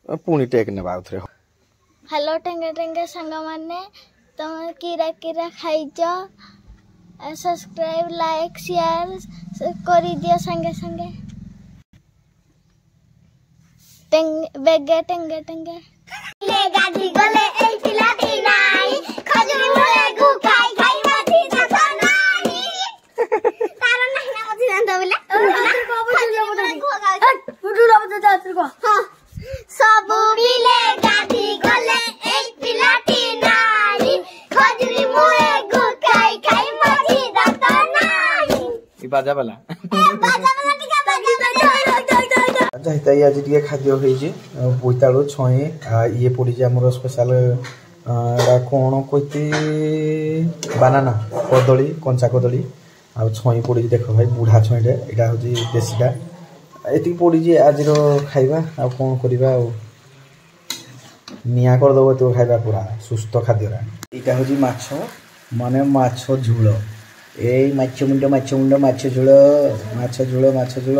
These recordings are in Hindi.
पुणी टेक ने आउथरे। हेलो टेंगे टेंगे संग माने तुम कीरा कीरा खाइज सब्सक्राइब लाइक शेयर करी दियो संगे संगे बेगे टेंगे टेंगे ले गाधी गले ए पिलाटी नाई खजूरी मुळे गु खाई खाई मथि जाता नाही तारा नाही ना मथि जाता बोला फुटुला बता जातर को हां सब पिले गाधी गले ए पिलाटी नाई खजूरी मुळे गु खाई खाई मथि जाता नाही ई बाजा वाला बाजा वाला टिका बाजा जाहिता आज टिके खाद्य होइजे बोइताळो छय ये पड़ी जे हमर स्पेशल कोन कोइते बनाना कदली कंचा कदली आ छय पड़ी देखो भाई बुढ़ा छयडे एटा होजी देसीटा एति पड़ी जे आज रो खाइबा आ कोन करबा निया कर दबो तो खाइबा पूरा सुस्त खाद्यरा एटा होजी माछो माने माछो झुलो ए माछ मुंड माछ झुलो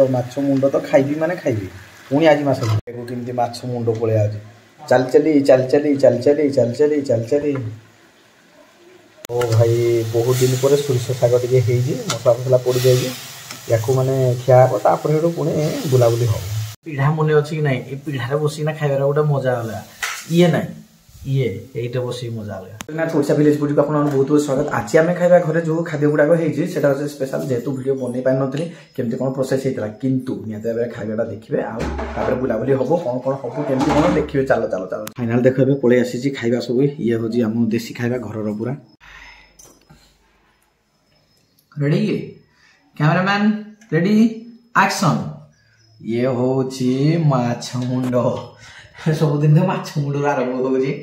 माछ मुंड तो खाइबी माने खाइबी पुणी आज माछ झुलो केमती माछ मुंड पळे आज चल चली ओ भाई बहुत दिन पर सुरस साग टिके हेजी मसला मसला पड़ जाई याकू माने खिया पता पर हेडो पुणे बुलाबुली हो पीढ़ा मने अछि कि नाही ए पीढ़ा रे बसी ना खाइबा गोटा मजा होला ये नाही ये एटा बसी मजा होला ना थोड़सा विलेज फूड को आपन बहुत बहुत स्वागत आज आमे खाइबा घरे जो खाद्य गुडा को हेजी सेटा होसे स्पेशल जेतु वीडियो बनै पाइ नथली केमते कोन प्रोसेस हेतला किंतु नियाते बेरे खाइबाटा देखिबे आ तापर बुलाबुली होबो कोन कोन होबो केमते कोन देखिबे चलो फाइनल देखबे पळे आसी छी खाइबा सब ये होजी हम देसी खाइबा घर रो पूरा रेडी कैमरामैन रेडी एक्शन ये होची माछ मुंडो सब दिन माछ मुंडो आरंभ होजी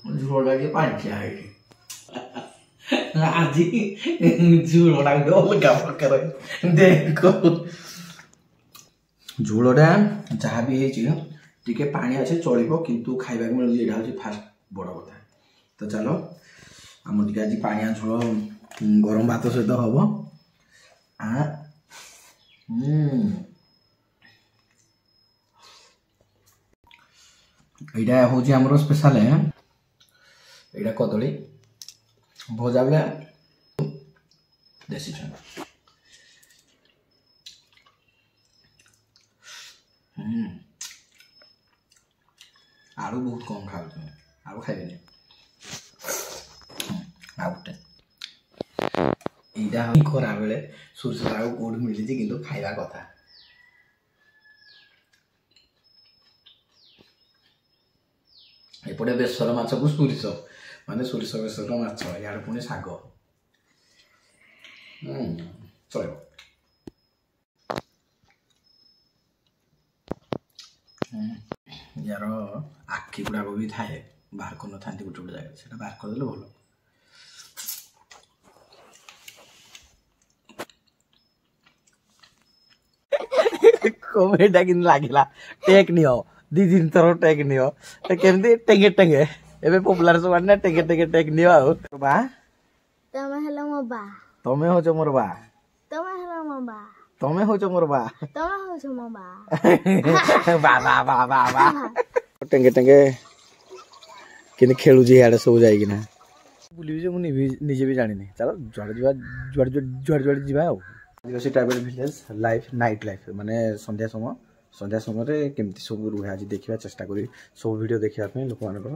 झोल लगे पांच है आज झोल लगे अलगा प्रकार देखो झोलटा जहाँ भी है टिके पानी अच्छे चलो किंतु खाइबा मिलुଛି एटा होची फास्ट बड़ कथा तो चलो हम टिके आज पानिया झोल गरम भात सहित हम एटा होची हमरो स्पेशल है एटा कदली भजा बेला देसी छन आलू बहुत कम खाऊ आलू खाइबे आउटे एटा खरा बेले सुरस साग कोड मिली किंतु खाइबा कथा एपटे बेसर माछ को सुरिस माने सुरिस बेसर माछ यार पुणी साग चलो यार आखि गुड़ा भी थाए बाहर कर न थांती गोटे गोटे जगह से बाहर कर देले भलो कमेडा किन लागिला टेक नियो दी दिन तर टेक नियो ते केमती टेंगे टेंगे एबे पॉपुलर सब ना टेंगे टेंगे टेक नियो आ बा तमे हेलो मो बा तमे हो जो मोर बा तमे हेलो मो बा तमे हो जो मोर बा तमे हो जो मो बा बा टेंगे टेंगे किन खेलु जे याडे सब जाई किना बुली जे मु निजे भी जानि नहीं चलो जुआड़ जीवा आ आदिवासी tribal village life night life माने संध्या समय रे केमती सब रुहे आज देखिबा चेष्टा करी सब वीडियो देखिबा पे लोक माने को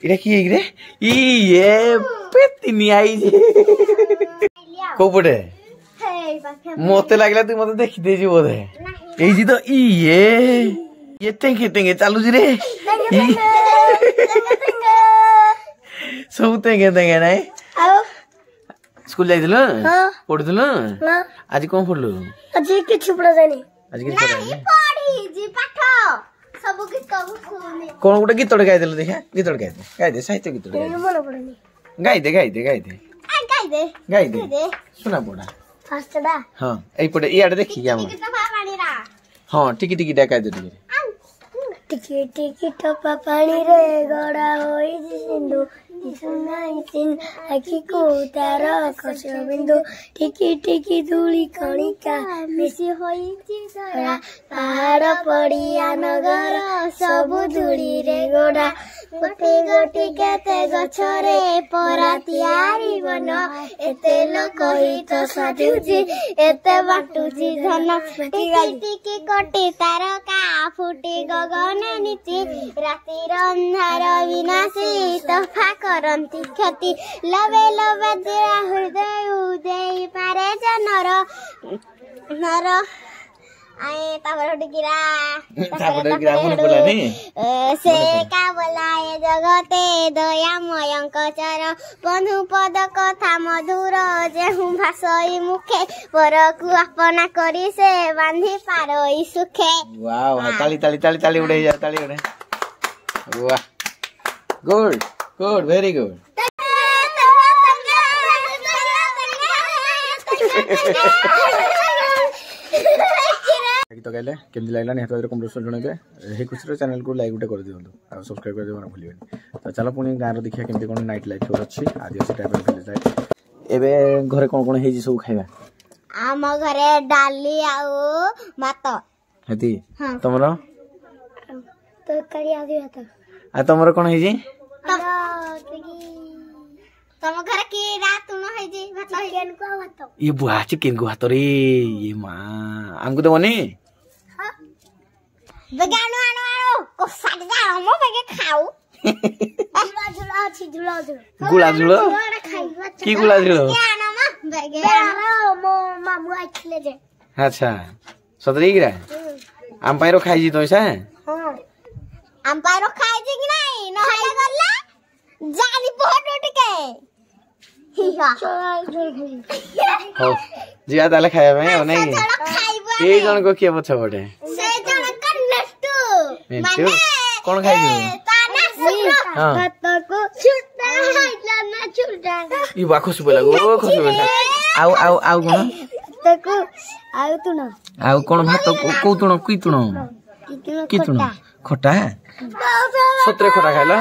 इरा की रे ई ये पेतिनी आई जे को पडे मोते लागला तू मते देखि दे जी बोधे ए जी तो ई ये टेंगे चालू जी रे सब टेंगे नाही स्कूल जाइदिलो पढुदिलो आज कोन पढलु आज किछ पढा जानी आज किछ पढा जानी पढी जी पाठ सब की कब सुनी कोन गुटे गीत गाइ देलो देखा गीत गाइ दे साहित्य गीत गाइ दे मन पडनी गाइ दे गाइ दे सुना पडा फास्ट डा हां एई पडे इयाडे देखि क्या हम हां टिकी टिकी डा गाइ दे टिकी टिकी टिकी टपा पानी रे गड़ा होई सिंधु सुनाइसिन आखिको तार खस बिन्दु टिकी टिकी धूली कणिका मिसी होइछि धरा पहाड़ पड़िया नगर सबु धूली रे गोडा गोटे गोटे केते गछरे परातियारी बन एते लोक हित साधुजी एते बाटुजी धन टिकी टिकी कोटी तारका फुटी गगन नीति रातिर अन्धार विनाशी तफा करन्ति क्षति लवे लवे दिया हृदय उदय पारे जनर नर आए तापर गिरा मन बोलानी से का बोलाए जगते दयामयंक चर बंधु पद कथा मधुर जेहु भाषई मुखे परकु अपना करी से बांधी पारई सुखे वाओ ताली ताली ताली ताली उड़े जा ताली उड़े वाह गुड गुड वेरी गुड गीत गाइले केमती लागला निहत भाव कमेंट जणेबे हे खुशी चैनल को लाइक गुटे कर दियंतु आ सब्सक्राइब कर देबा भूलिबेनी तो चलो पुणी गाँव देखिया केमती कोन नाइट लाइफ अच्छी आदिवासी टाइप भेल जाए एबे घरे कोन कोन हेजी सब खाइबा आम घरे डाली आउ भात हेती तमरो तो करी आदि भात आ तमरो कोन हेजी तम घरे की रात न हेजी भात चिकन को भात ये बुआ चिकन को भात रे ये मां हमको तो बने बेगानो आनो आनो को साग जा हम बेगे खाऊ झुला झुला अछि झुला झुला गुला झुला की गुला झुला के आनो मा बेगे आनो मो मामू आइले जे अच्छा सतरी गिरा आम पाइरो खाइ जी तोइसा हां आम पाइरो खाइ जी कि नाही नहले गल्ला जानी पहटो टिके हिहा हो जिया ताले खाया में हो नहीं के जन को के पछ बटे से जन कन्नटू मिंटू कोन खाइ जी हां भात को छुटा हाइला ना छुटा ई बा खुश बोला गो खुश बोला आउ आउ आउ कोन तको आउ तू ना आउ कोन भात को तुण की तुण की तुण खटा सतरे खटा खाइला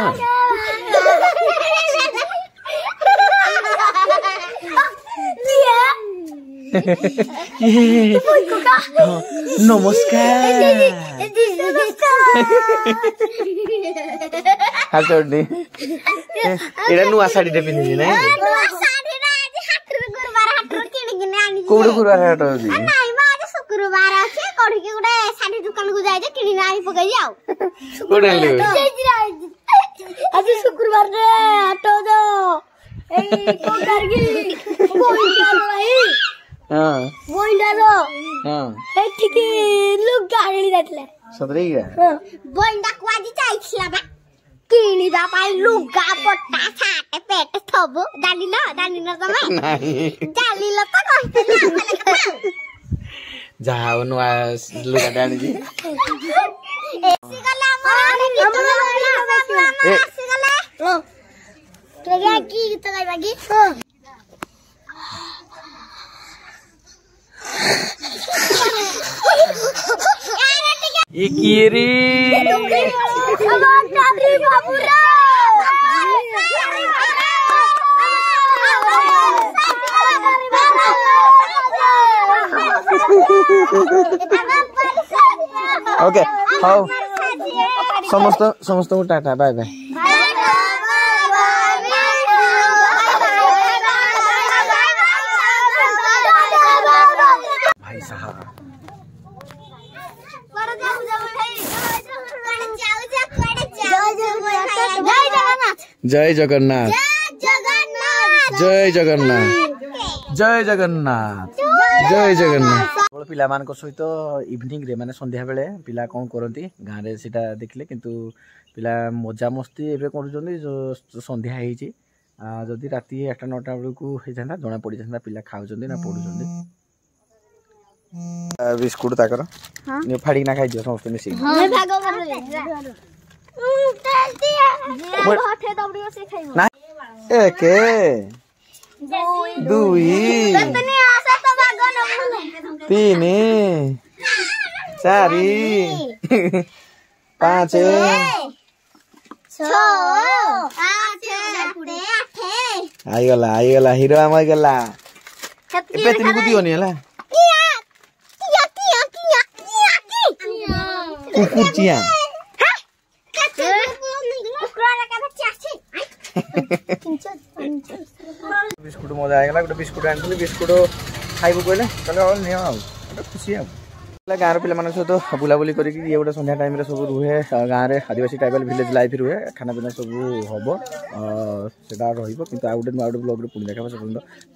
नमस्कार हाल चोड़ी एडा नुआ साड़ी दे पिनी नै साड़ी रा आज हाटर किन किन आनी कोड गुरुवार हाट होजी नाही बा आज शुक्रवार अछि कोडी के गुडे साड़ी दुकान को जाय जे किन आनी पकई जाओ कोड ले आज शुक्रवार रे हाटो दो ए को करगी बोइंडा रही हां बोइंडा रो हां ए ठिकी लोग गाड़ी जातले सतरे गिरा बोइंडा को आज जाइछला बा किनिबा पाई लुगा पट्टा छाटे पेट थबो जानिल तमे नाही जानिल त कहतिला जाओ नुआ लुगा डाणी जी सिगला मोर सिगला केगा की गीत गाइबा की ये की रे बाबूरा ओके हाउ समस्त को टाटा बाय बाय भाई साहब जय जगन्नाथ जय जगन्नाथ जय जगन्नाथ जय जगन्नाथ पिला मान सहित इवनिंग रे माने संध्या बेले पिला कौन करती गाँव रे सीटा देखले किंतु पिला मजा मस्ती एबे करूछंती जो संध्या हेची जदि राति 8टा 9टा बेलू होता जना पड़ जाता पिला खाऊछंती ना पढ़ुछंती बिस्कुट ताकर फाड़ी ना खाई दियो समस्त मिसी ना एक दुई तीन चारि 5 6 8 आईगला हीरो आम आईगला एबे तीन को दियोनी हला कुकुर चिया बिस्कुट मजा आएगा गोटे बिस्कुट आनी बिस्कुट खाइबू कहले चलो नियो गोटे खुशी गाँव पिला सहित बुलाबुली करके ये गोटे संध्या टाइम सब रुहे गाँव में आदिवासी ट्राइबल विलेज लाइफ रुहे खाना पीना सब हम से रोटे आउ गोटे ब्लॉग पुणी देखा से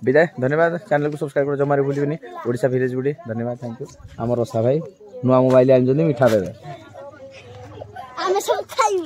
विदाय धन्यवाद चैनल को सब्सक्राइब कर जमारे भूलिबनी ओडिशा विलेज गुडी धन्यवाद थैंक यू आम रसा भाई नुआ मोबाइल आनी मिठा देवे हम सब खाई